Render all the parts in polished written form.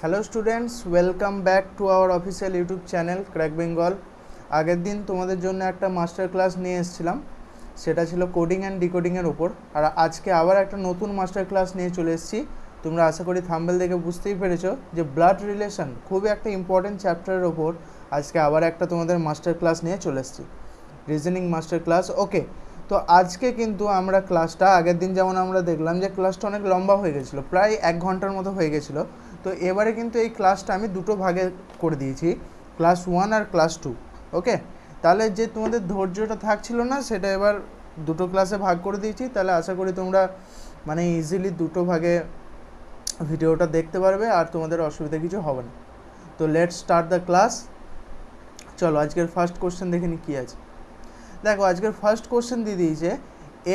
Hello students, welcome back to our official YouTube channel crack Bengal. আগের দিন তোমাদের জন্য একটা মাস্টার ক্লাস নিয়ে এসেছিলাম, সেটা ছিল কোডিং অ্যান্ড ডিকোডিংয়ের ওপর। আর আজকে আবার একটা নতুন মাস্টার ক্লাস নিয়ে চলে এসেছি। তোমরা আশা করি থাম্বনেল দেখে বুঝতেই পেরেছো যে ব্লাড রিলেশন খুবই একটা ইম্পর্টেন্ট চ্যাপ্টারের ওপর আজকে আবার একটা তোমাদের মাস্টার ক্লাস নিয়ে চলে এসেছি, রিজনিং মাস্টার ক্লাস। ওকে, তো আজকে কিন্তু আমরা ক্লাসটা আগের দিন যেমন আমরা দেখলাম যে ক্লাসটা অনেক লম্বা হয়ে গেছিলো, প্রায় 1 ঘন্টার মতো হয়ে গেছিলো। তো এবারে কিন্তু এই ক্লাসটা আমি দুটো ভাগে করে দিয়েছি, ক্লাস 1 আর ক্লাস 2। ওকে, তাহলে যে তোমাদের ধৈর্যটা থাকছিল না সেটা এবার দুটো ক্লাসে ভাগ করে দিয়েছি। তাহলে আশা করি তোমরা মানে ইজিলি দুটো ভাগে ভিডিওটা দেখতে পারবে আর তোমাদের অসুবিধা কিছু হবে না। তো লেটস স্টার্ট দ্য ক্লাস। চলো আজকের ফার্স্ট কোশ্চেন দেখে নি কী আছে। দেখো আজকের ফার্স্ট কোশ্চেন দিয়ে দিয়েছে,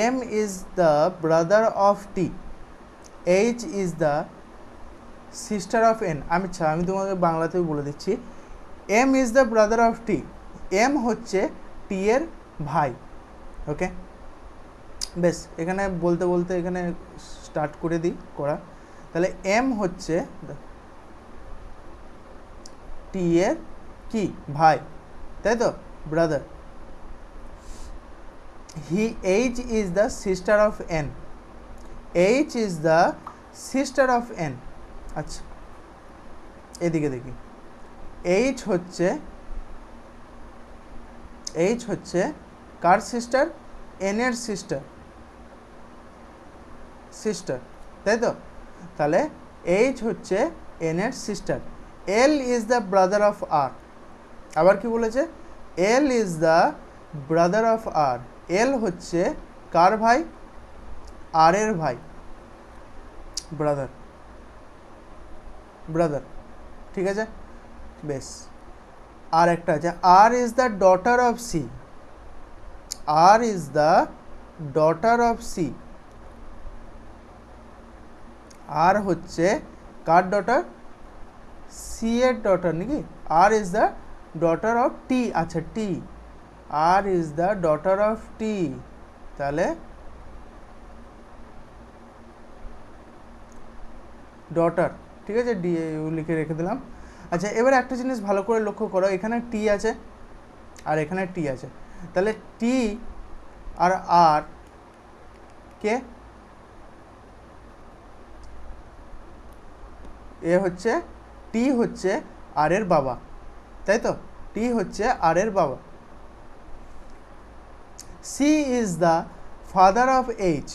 M is the brother of T, H is the sister of N. আমি তোমাকে বাংলাতেও বলে দিচ্ছি। M is the brother of T, M হচ্ছে টি এর ভাই। ওকে, বেশ, এখানে বলতে বলতে এখানে স্টার্ট করে দিই করা। তাহলে এম হচ্ছে টি এর কি ভাই, তাই তো, brother. H is the sister of N, H is the sister of N. আচ্ছা, এদিকে দেখি, এইচ হচ্ছে কার সিস্টার? এন এর সিস্টার, তাই তো। তাহলে এইচ হচ্ছে এন এর সিস্টার। L is the brother of R. আবার কি বলেছে? L is the brother of R. L হচ্ছে কার ভাই? আর এর ভাই, ব্রাদার। ঠিক আছে, বেশ। আর একটা আছে, R is the daughter of C. R is the daughter of C. R হচ্ছে কার ডটার? সি এর ডটার নাকি? R is the daughter of T. আচ্ছা, T, R is the daughter of T. তাহলে ডটার, ঠিক আছে, ডি লিখে রেখে দিলাম। আচ্ছা, এবার একটা জিনিস ভালো করে লক্ষ্য করো, এখানে টি আছে আর এখানে টি আছে। তাহলে টি আর আর কে? এ হচ্ছে, টি হচ্ছে আর এর বাবা, তাই তো, টি হচ্ছে আর এর বাবা। C is the father of H.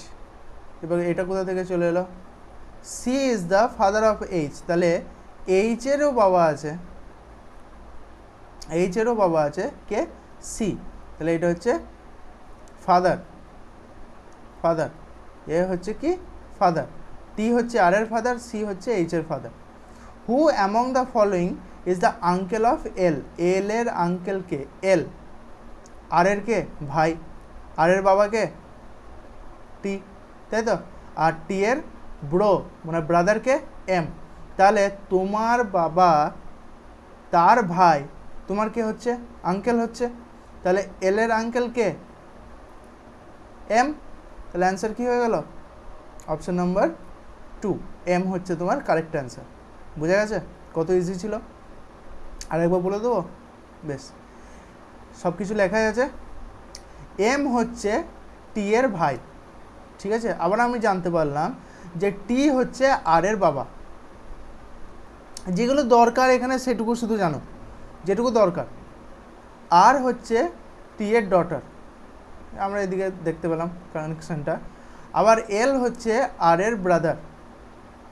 এবার এটা কোথা থেকে চলে এলো? C is the father of H. তাহলে এইচেরও বাবা আছে, কে? সি। তাহলে এটা হচ্ছে ফাদার, এ হচ্ছে কি? ফাদার। টি হচ্ছে আর এর ফাদার, সি হচ্ছে এইচ এর father. Who among the following is the uncle of L. L এর আঙ্কেল কে? এল। আর এর কে? ভাই। আর এর বাবাকে? টি, তাই তো। আর টি এর ব্রো মানে ব্রাদারকে? এম। তাহলে তোমার বাবা তার ভাই তোমার কে হচ্ছে? আঙ্কেল হচ্ছে। তাহলে এল এর আঙ্কেল কে? এম। তাহলে অ্যান্সার কী হয়ে গেল? অপশন নাম্বার 2, এম হচ্ছে তোমার কারেক্ট অ্যান্সার। বুঝা গেছে কত ইজি ছিল? আরেকবার বলে দেবো, বেশ, সব কিছু লেখাই আছে। এম হচ্ছে টি এর ভাই, ঠিক আছে। আবার আমি জানতে পারলাম যে টি হচ্ছে আর এর বাবা। যেগুলো দরকার এখানে সেটুকু শুধু জানো, যেটুকু দরকার। আর হচ্ছে টি এর ডটার, আমরা এদিকে দেখতে পেলাম কানেকশানটা। আবার এল হচ্ছে আর এর ব্রাদার,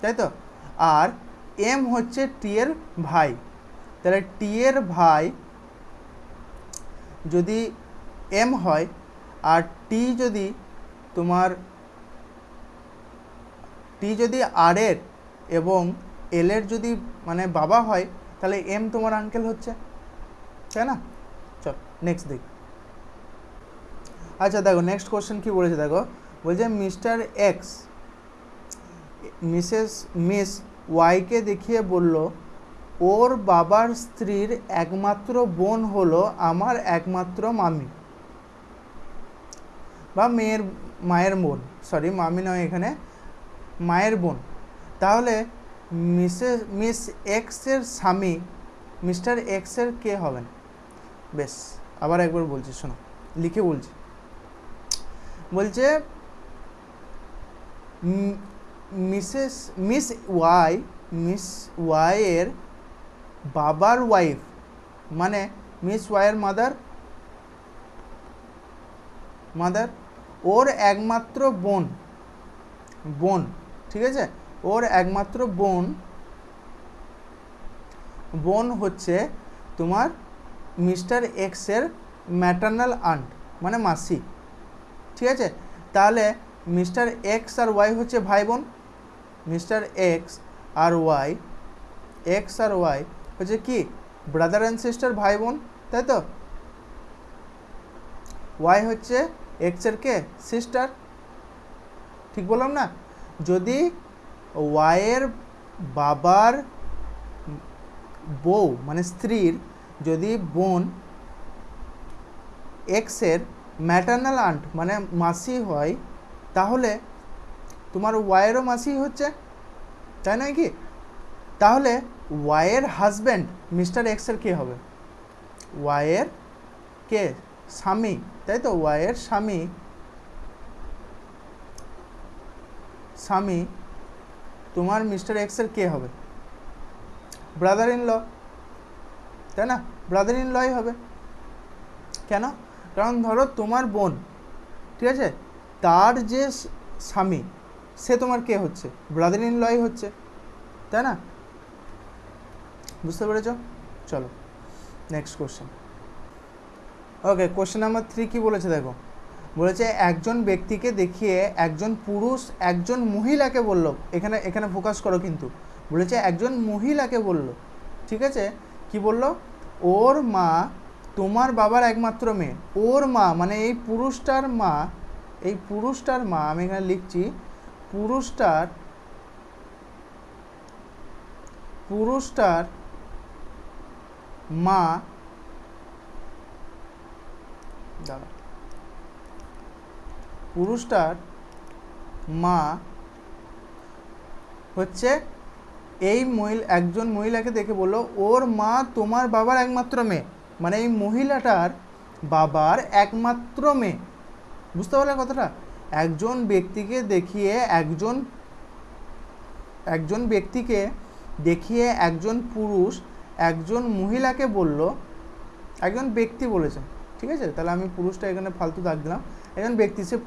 তাই তো। আর এম হচ্ছে টি এর ভাই। তাহলে টি এর ভাই যদি এম হয় আর টি যদি আর এর এবং এল এর যদি মানে বাবা হয়, তাহলে এম তোমার আঙ্কেল হচ্ছে, তাই না? চল নেক্সট দেখি। আচ্ছা দেখো নেক্সট কোশ্চেন কী বলেছে, দেখো বলছে মিস্টার এক্স মিস ওয়াইকে দেখিয়ে বলল, ওর বাবার স্ত্রীর একমাত্র বোন হলো আমার একমাত্র মামি বা মায়ের বোন, সরি মামি নয়, এখানে মায়ের বোন। তাহলে মিস এক্সের স্বামী মিস্টার এক্সের কে হবেন? বেশ, আবার একবার বলছি, শোনো, লিখে বলছি। বলছে মিস ওয়াই এর বাবার ওয়াইফ, মানে মিস ওয়াইয়ের মাদার, ওর একমাত্র বোন, ঠিক আছে, ওর একমাত্র বোন হচ্ছে তোমার মিস্টার এক্সের ম্যাটার্নাল আন্ট, মানে মাসি, ঠিক আছে। তাহলে মিস্টার এক্স আর ওয়াই হচ্ছে ভাই বোন, মিস্টার এক্স আর ওয়াই হচ্ছে কি ব্রাদার অ্যান্ড সিস্টার, ভাই বোন, তাই তো। ওয়াই হচ্ছে এক্সের কে সিস্টার, ঠিক বললাম না? যদি ওয়াইয়ের বাবার বউ মানে স্ত্রীর যদি বোন এক্সের ম্যাটার্নাল আন্ট মানে মাসি হয়, তাহলে তোমার ওয়াইয়েরও মাসি হচ্ছে, তাই নয় কি? তাহলে ওয়াইয়ের হাজব্যান্ড মিস্টার এক্সের কে হবে? ওয়াইয়ের কে স্বামী, তাই তো, ওয়াইয়ের স্বামী তোমার মিস্টার এক্সের কে হবে? ব্রাদার ইন ল, তাই না? ব্রাদার ইন লই হবে। কেন? কারণ ধরো তোমার বোন, ঠিক আছে, তার যে স্বামী সে তোমার কে হচ্ছে? ব্রাদার ইন লই হচ্ছে, তাই না? বুঝতে পেরেছ? চলো নেক্সট কোশ্চেন। ওকে, কোশ্চেন নাম্বার 3 কি বলেছে দেখো। বলেছে একজন ব্যক্তিকে দেখিয়ে একজন পুরুষ একজন মহিলাকে বলল, এখানে ফোকাস করো কিন্তু, বলেছে একজন মহিলাকে বলল, ঠিক আছে, কি বলল? ওর মা তোমার বাবার একমাত্র মেয়ে। ওর মা মানে এই পুরুষটার মা, আমি এখানে লিখছি পুরুষটার মা, দাঁড়া, পুরুষটার মা হচ্ছে একজন মহিলাকে দেখে বলল ওর মা তোমার বাবার একমাত্র মেয়ে, মানে এই মহিলাটার বাবার একমাত্র মেয়ে। বুঝতে পারলে কথাটা? একজন ব্যক্তিকে দেখিয়ে একজন পুরুষ একজন মহিলাকে বলল, একজন ব্যক্তি বলেছে, ঠিক আছে, তাহলে আমি পুরুষটা এখানে ফালতু দাগ দিলাম, একজন ব্যক্তি, সে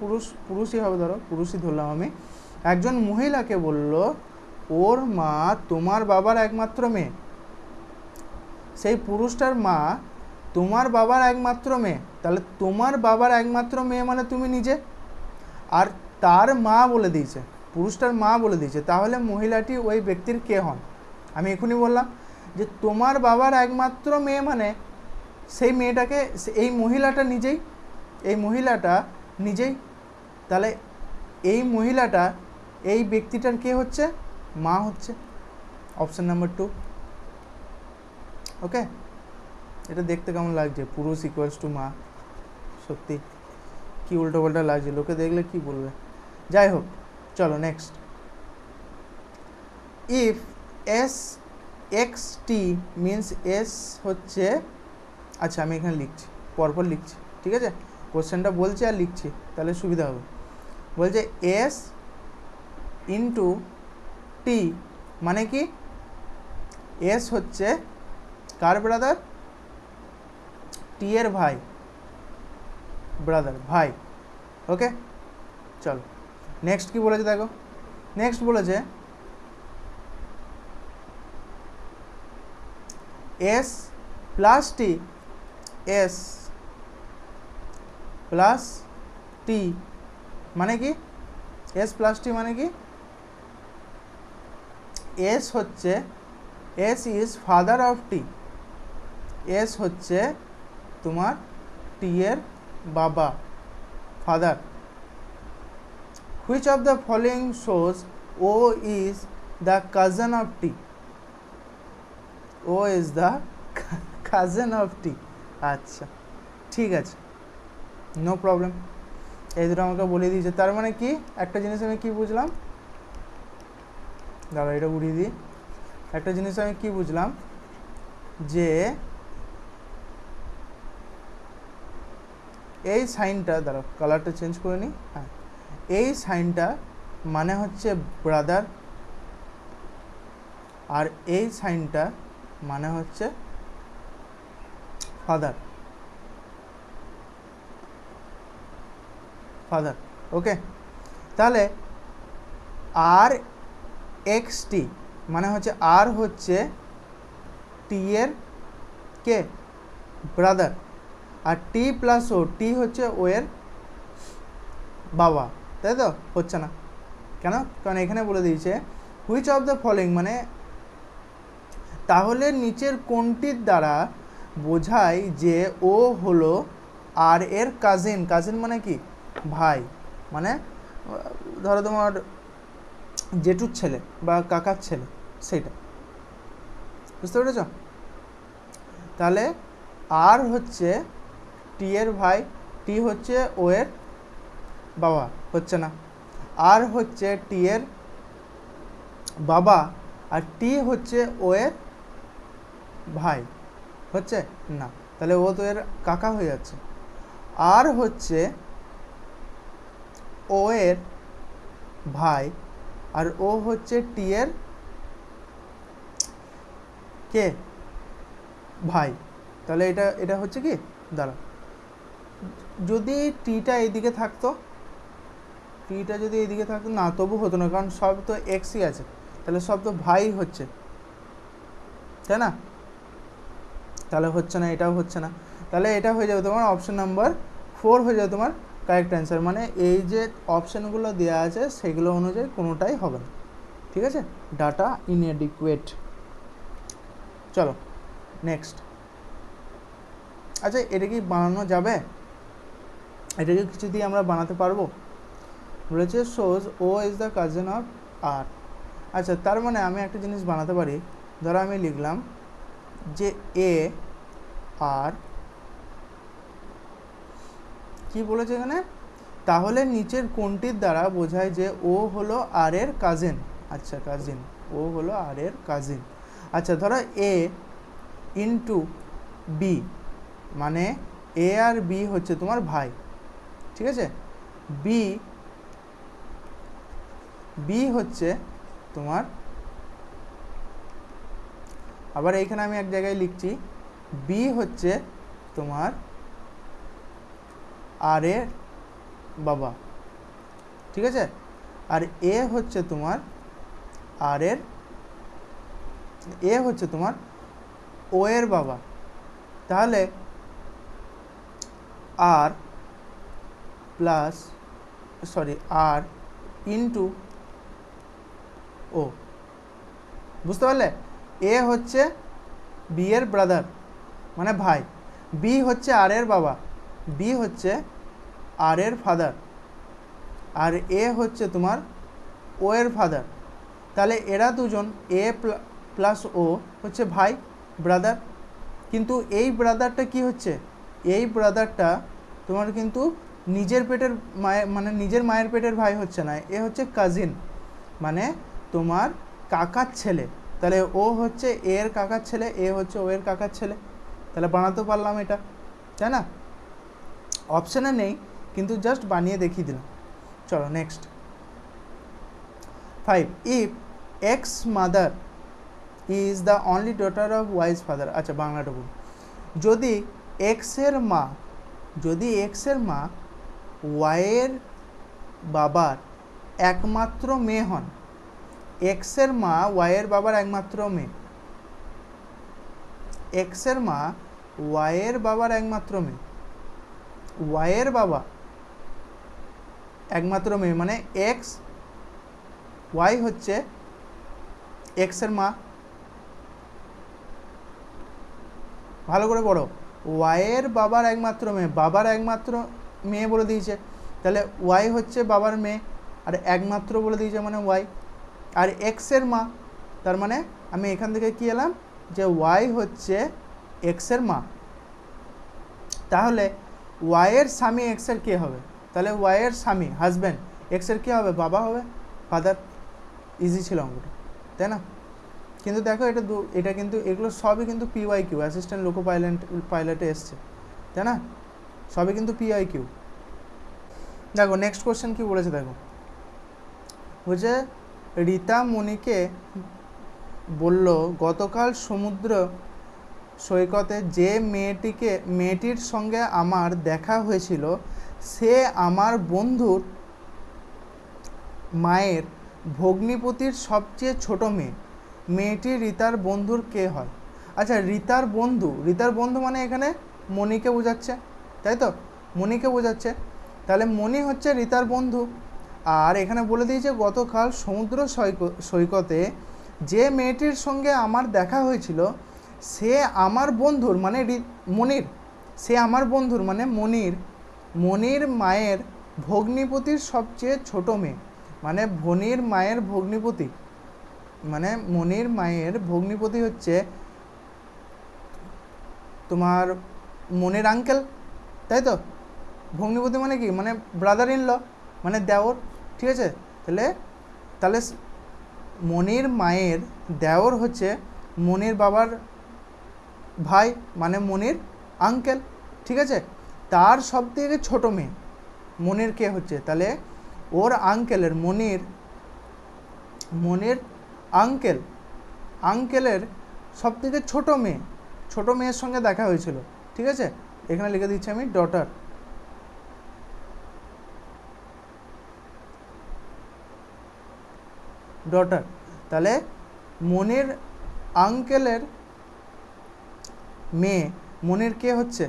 পুরুষই হবে, ধরো পুরুষই ধরলাম আমি। একজন মহিলাকে বলল ওর মা তোমার বাবার একমাত্র মেয়ে, সেই পুরুষটার মা তোমার বাবার একমাত্র মেয়ে, তাহলে তোমার বাবার একমাত্র মেয়ে মানে তুমি নিজে, আর তার মা বলে দিয়েছে, পুরুষটার মা বলে দিয়েছে, তাহলে মহিলাটি ওই ব্যক্তির কে হন? আমি এখনই বললাম যে তোমার বাবার একমাত্র মেয়ে মানে সেই মেয়েটাকে, এই মহিলাটা নিজেই, তাহলে এই মহিলাটা এই ব্যক্তিটার কে হচ্ছে? মা হচ্ছে। Option number 2। ওকে, এটা দেখতে কেমন লাগছে? পুরুষ ইকুয়ালস টু মা, সত্যি কি উল্টোপাল্টা লাগছে, লোকে দেখলে কি বলবে। যাই হোক, চলো next. If S x T means S হচ্ছে, আচ্ছা আমি এখানে লিখছি, পরপর লিখছি, ঠিক আছে, কোশ্চেনটা বলছি আর লিখছি, তাহলে সুবিধা হবে। বলছে এস ইন্টু টি মানে কি? এস হচ্ছে কার ব্রাদার? টি এর ভাই, ভাই। ওকে, চলো নেক্সট কি বলেছে দেখো। নেক্সট বলেছে এস প্লাস টি মানে কি? এস প্লাস টি মানে কি? এস হচ্ছে S is father of T, S হচ্ছে তোমার টি এর বাবা, father. Which of the following shows O is the cousin of T? O is the cousin of T. আচ্ছা ঠিক আছে, নো প্রবলেম, এই দুটো আমাকে বলে দিয়েছে। তার মানে কি একটা জিনিস আমি কি বুঝলাম, দাঁড়া এটা উড়িয়ে দিই। একটা জিনিস আমি কি বুঝলাম, যে এই সাইনটা, দাঁড়াও কালারটা চেঞ্জ করে নিই, হ্যাঁ, এই সাইনটা মানে হচ্ছে ব্রাদার, আর এই সাইনটা মানে হচ্ছে ফাদার। ফাদার, ওকে। তাহলে আর এক্স টি মানে হচ্ছে আর হচ্ছে টি এর কে ব্রাদার, আর টি প্লাস ও, টি হচ্ছে ও এর বাবা, তাই তো? হচ্ছে না কেন? কারণ এখানে বলে দিয়েছে হুইচ অফ দ্য ফলোইং, মানে তাহলে নিচের কোনটির দ্বারা বোঝায় যে ও হলো আর এর কাজিন। কাজিন মানে কি? ভাই, মানে ধরো তোমার জেঠুর ছেলে বা কাকার ছেলে, সেইটা। বুঝতে পেরেছ? তাহলে আর হচ্ছে টি এর ভাই, টি হচ্ছে ও এর বাবা, হচ্ছে না। আর হচ্ছে টি এর বাবা, আর টি হচ্ছে ও এর ভাই, হচ্ছে না। তাহলে ও তো এর কাকা হয়ে যাচ্ছে। আর হচ্ছে ও এর ভাই, আর ও হচ্ছে টি এর কে ভাই। তাহলে এটা এটা হচ্ছে কি, দাঁড়া, যদি টিটা এইদিকে থাকতো, টিটা যদি এইদিকে থাকতো না, তবু হতো না, কারণ সব তো এক্সই আছে, তাহলে সব তো ভাই হচ্ছে, তাই না? তাহলে হচ্ছে না, এটাও হচ্ছে না। তাহলে এটা হয়ে যাবে তোমার অপশন নাম্বার 4 হয়ে যাবে তোমার কারেক্ট অ্যান্সার। মানে এই যে অপশানগুলো দেওয়া আছে সেগুলো অনুযায়ী কোনোটাই হবে না, ঠিক আছে? Data inadequate. চলো নেক্সট। আচ্ছা, এটা কি বানানো যাবে? এটাকে কিছু দিয়ে আমরা বানাতে পারবো? বলেছে shows O is the cousin of R. আচ্ছা, তার মানে আমি একটা জিনিস বানাতে পারি। ধরো আমি লিখলাম যে এ আর কি বলেছে এখানে, তাহলে নিচের কোনটির দ্বারা বোঝায় যে ও হলো আর এর কাজিন। আচ্ছা, কাজিন, ও হলো আর এর কাজিন। আচ্ছা, ধরো এ ইন্টু বি, মানে এ আর বি হচ্ছে তোমার ভাই, ঠিক আছে? বি বি হচ্ছে তোমার, আবার এইখানে আমি এক জায়গায় লিখছি বি হচ্ছে তোমার আর এর বাবা, ঠিক আছে? আর এ হচ্ছে তোমার আর এর, এ হচ্ছে তোমার ও এর বাবা। তাহলে আর প্লাস, সরি, আর ইন্টু ও, বুঝতে পারলে? এ হচ্ছে বি এর ব্রাদার মানে ভাই, বি হচ্ছে আর এর বাবা, বি হচ্ছে আর এর ফাদার, আর এ হচ্ছে তোমার ও এর ফাদার। তাহলে এরা দুজন এ প্লাস ও হচ্ছে ভাই, ব্রাদার। কিন্তু এই ব্রাদারটা কি হচ্ছে, এই ব্রাদারটা তোমার কিন্তু নিজের পেটের মায়ের, মানে নিজের মায়ের পেটের ভাই হচ্ছে না, এ হচ্ছে কাজিন, মানে তোমার কাকার ছেলে। তাহলে ও হচ্ছে এর কাকার ছেলে, এ হচ্ছে ও এর কাকার ছেলে। তাহলে বানাতে পারলাম এটা, তাই না? অপশানে নেই, কিন্তু জাস্ট বানিয়ে দেখিয়ে দিলাম। চলো next. 5, if x mother is the only daughter of wise father. আচ্ছা, বাংলাটা বলুন। যদি এক্সের মা, যদি এক্সের মা ওয়াইয়ের বাবার একমাত্র মেয়ে হন, এক্সের মা ওয়াইয়ের বাবার একমাত্র মেয়ে, এক্সের মা ওয়াইয়ের বাবার একমাত্র মেয়ে, ওয়াইয়ের বাবা একমাত্র মেয়ে, মানে এক্স, ওয়াই হচ্ছে এক্সের মা। ভালো করে পড়ো, ওয়াইয়ের বাবার একমাত্র মেয়ে, বাবার একমাত্র মেয়ে বলে দিয়েছে, তাহলে ওয়াই হচ্ছে বাবার মেয়ে, আর একমাত্র বলে দিয়েছে মানে ওয়াই। আর এক্সের মা, তার মানে আমি এখান থেকে কি এলাম, যে ওয়াই হচ্ছে এক্সের মা। তাহলে ওয়াইয়ের স্বামী এক্সের কে হবে? তাহলে ওয়াইয়ের স্বামী, হাজব্যান্ড, এক্সের কে হবে? বাবা হবে, ফাদার। ইজি ছিল অঙ্কটা, তাই না? কিন্তু দেখো এটা কিন্তু এগুলো সবই কিন্তু PYQ, অ্যাসিস্ট্যান্ট লোকো পাইলটে এসছে, তাই না? সবই কিন্তু PYQ। দেখো নেক্সট কোশ্চেন কি বলেছে, দেখো বলছে রীতা মণিকে বলল গতকাল সমুদ্র সৈকতে যে মেয়েটির সঙ্গে আমার দেখা হয়েছিল সে আমার বন্ধুর মায়ের ভগ্নিপতির সবচেয়ে ছোট মেয়ে। মেয়েটি রীতার বন্ধুর কে হয়? আচ্ছা, রীতার বন্ধু মানে এখানে মণিকে বোঝাচ্ছে, তাই তো? মণিকে বোঝাচ্ছে, তাহলে মণি হচ্ছে রীতার বন্ধু। আর এখানে বলে দিয়েছে গতকাল সমুদ্র সৈকতে যে মেয়েটির সঙ্গে আমার দেখা হয়েছিল সে আমার বন্ধুর মানে মণির, সে আমার বন্ধুর মানে মণির মায়ের ভগ্নিপতির সবচেয়ে ছোট মেয়ে। মানে মণির মায়ের ভগ্নিপতি, মানে মণির মায়ের ভগ্নিপতি হচ্ছে তোমার মণির আঙ্কেল, তাই তো? ভগ্নিপতি মানে কি, মানে ব্রাদার ইন ল, মানে দেওর, ঠিক আছে? তাহলে মণির মায়ের দেওর হচ্ছে মণির বাবার ভাই, মানে মণির আঙ্কেল, ঠিক আছে? তার সব থেকে ছোটো মেয়ে মণির কে হচ্ছে, তাহলে ওর আঙ্কেলের মণির আঙ্কেলের সব থেকে ছোটো মেয়ের সঙ্গে দেখা হয়েছিল, ঠিক আছে? এখানে লিখে দিচ্ছি আমি ডটার। তাহলে মণির আঙ্কেলের মেয়ে মণির কে হচ্ছে,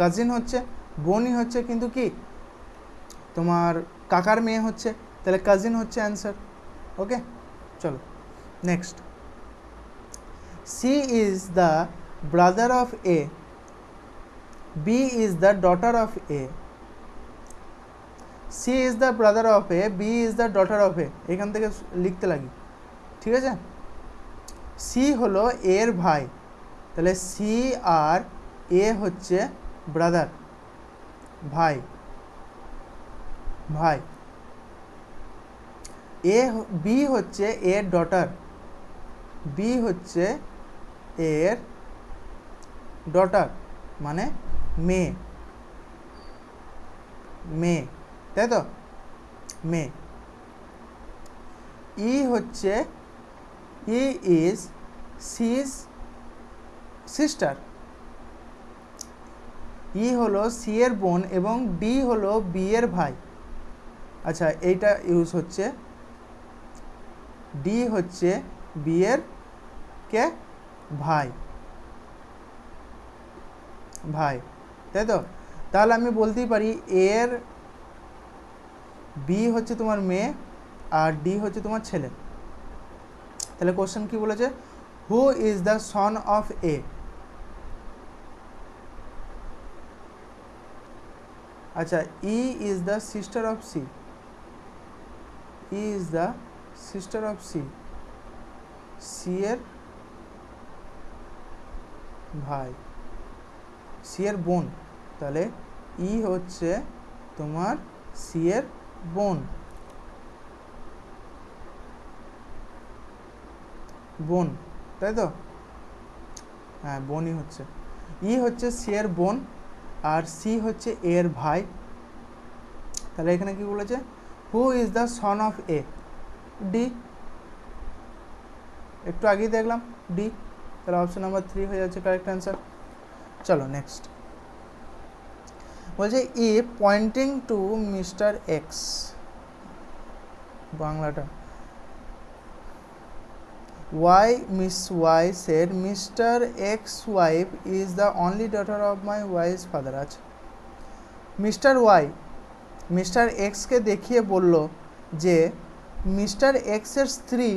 কাজিন হচ্ছে, বোনই হচ্ছে, কিন্তু কি তোমার কাকার মেয়ে হচ্ছে, তাহলে কাজিন হচ্ছে অ্যান্সার। ওকে, চলো next. C is the brother of A, B is the daughter of A. C is the brother of A, B is the daughter of A, এখান থেকে লিখতে লাগি, ঠিক আছে? সি হলো এর ভাই, তাহলে সি আর এ হচ্ছে ব্রাদার, ভাই। বি হচ্ছে এর ডটার, মানে মেয়ে, তাই তো? মেয়ে। ই ইজ সিজ সিস্টার। ই হলো সি এর বোন এবং ডি হলো বি এর ভাই। আচ্ছা, এইটা ইউজ হচ্ছে, ডি হচ্ছে বি এর কে ভাই, তাই তো? তাহলে আমি বলতেই পারি এর বি হচ্ছে তোমার মেয়ে আর ডি হচ্ছে তোমার ছেলে। তাহলে কোশ্চেন কি বলেছে, who is the son of A? আচ্ছা, E is the sister of C, C এর ভাই, সি এর বোন, তাহলে ই হচ্ছে তোমার সি এর বোন, তাই তো? হ্যাঁ, বোনই হচ্ছে। ই হচ্ছে সি এর বোন আর সি হচ্ছে এর ভাই। তাহলে এখানে কি বলেছে, who is the son of A? D, একটু আগেই দেখলাম ডি, তাহলে অপশন নাম্বার 3 হয়ে যাচ্ছে কারেক্ট অ্যান্সার। চলো নেক্সট। বলছে ই পয়েন্টিং টু মিস্টার এক্স, বাংলাটা, Why Miss Y said Mr. X's wife is the only daughter of my wife's father? আচ্ছা, মিস্টার ওয়াই মিস্টার এক্সকে দেখিয়ে বলল যে মিস্টার এক্সের স্ত্রী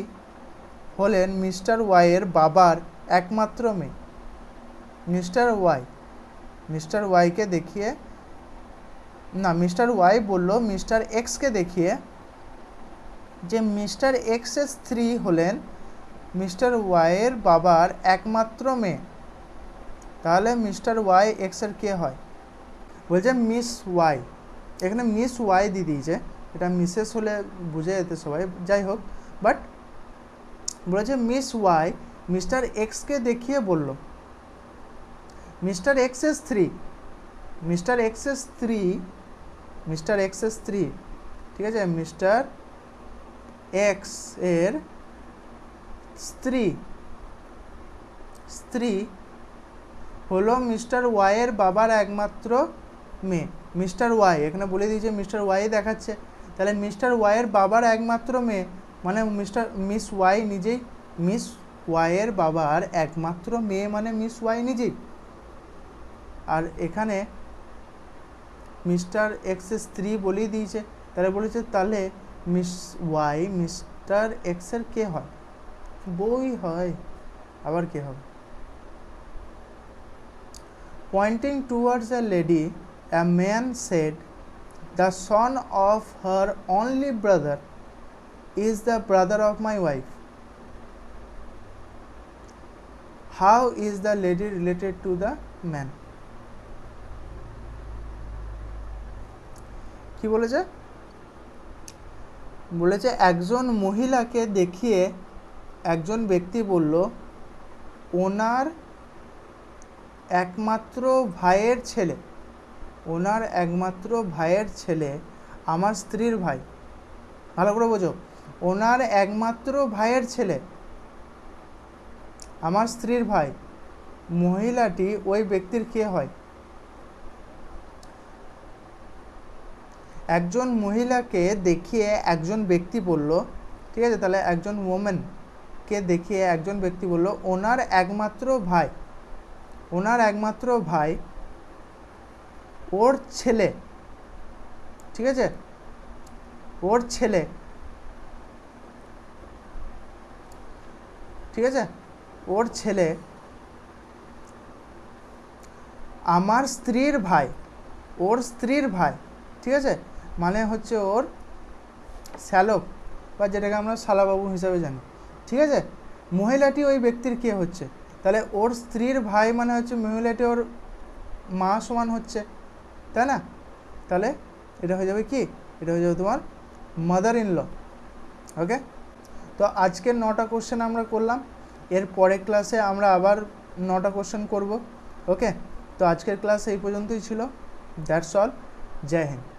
হলেন মিস্টার ওয়াইয়ের বাবার একমাত্র মেয়ে। মিস্টার ওয়াইকে দেখিয়ে, না, মিস্টার ওয়াই বলল মিস্টার এক্সকে দেখিয়ে যে মিস্টার এক্সের স্ত্রী হলেন মিস্টার ওয়াইয়ের বাবার একমাত্র মেয়ে। তাহলে মিস্টার ওয়াই এক্সের কে হয়? বলছে মিস ওয়াই, এখানে মিস ওয়াই দিয়ে দিয়েছে, এটা মিসেস হলে বুঝে যেতে সবাই, যাই হোক, বাট বলেছে মিস ওয়াই মিস্টার এক্সকে দেখিয়ে বলল, মিস্টার এক্সের স্ত্রী, মিস্টার এক্সের স্ত্রী, মিস্টার এক্সের স্ত্রী, ঠিক আছে, মিস্টার এক্স এর স্ত্রী, স্ত্রী হলো মিস্টার ওয়াইয়ের বাবার একমাত্র মেয়ে। মিস্টার ওয়াই এখানে বলে দিয়েছে, মিস্টার ওয়াই দেখাচ্ছে, তাহলে মিস্টার ওয়াইয়ের বাবার একমাত্র মেয়ে মানে মিস ওয়াই নিজেই, মিস ওয়াইয়ের বাবার একমাত্র মেয়ে মানে মিস ওয়াই নিজেই। আর এখানে মিস্টার এক্সের স্ত্রী বলেই দিয়েছে, তাহলে বলেছে তাহলে মিস ওয়াই মিস্টার এক্সের কে হয়? বই হয়, আবার কে হবে? Pointing towards a lady, a man said, "The son of her only brother is the brother of my wife. How is the lady related to the man?" কি বলেছে? বলেছে একজন মহিলাকে দেখিয়ে একজন ব্যক্তি বলল, ওনার একমাত্র ভাইয়ের ছেলে, ওনার একমাত্র ভাইয়ের ছেলে আমার স্ত্রীর ভাই। ভালো করে বোঝো, ওনার একমাত্র ভাইয়ের ছেলে আমার স্ত্রীর ভাই, মহিলাটি ওই ব্যক্তির কে হয়? একজন মহিলাকে দেখিয়ে একজন ব্যক্তি বলল, ঠিক আছে, তাহলে একজন ওমেনকে দেখিয়ে একজন ব্যক্তি বলল ওনার একমাত্র ভাই, ওনার একমাত্র ভাই ওর ছেলে, ঠিক আছে, ওর ছেলে, ঠিক আছে, ওর ছেলে আমার স্ত্রীর ভাই, ওর স্ত্রীর ভাই, ঠিক আছে, মানে হচ্ছে ওর শ্যালক বা যেটাকে আমরা শালাবাবু হিসাবে জানি, ঠিক আছে। মহিলাটি ওই ব্যক্তির কে হচ্ছে? তাহলে ওর স্ত্রীর ভাই মানে হচ্ছে মহিলাটি ওর মা সমান হচ্ছে, তাই না? তাহলে এটা হয়ে যাবে কি? এটা হয়ে যাবে তোমার মাদার ইন ল। ওকে, তো আজকের 9টা কোশ্চেন আমরা করলাম, এর পরের ক্লাসে আমরা আবার 9টা কোশ্চেন করব। ওকে, তো আজকের ক্লাস এই পর্যন্তই ছিল। That's all. জয় হিন্দ।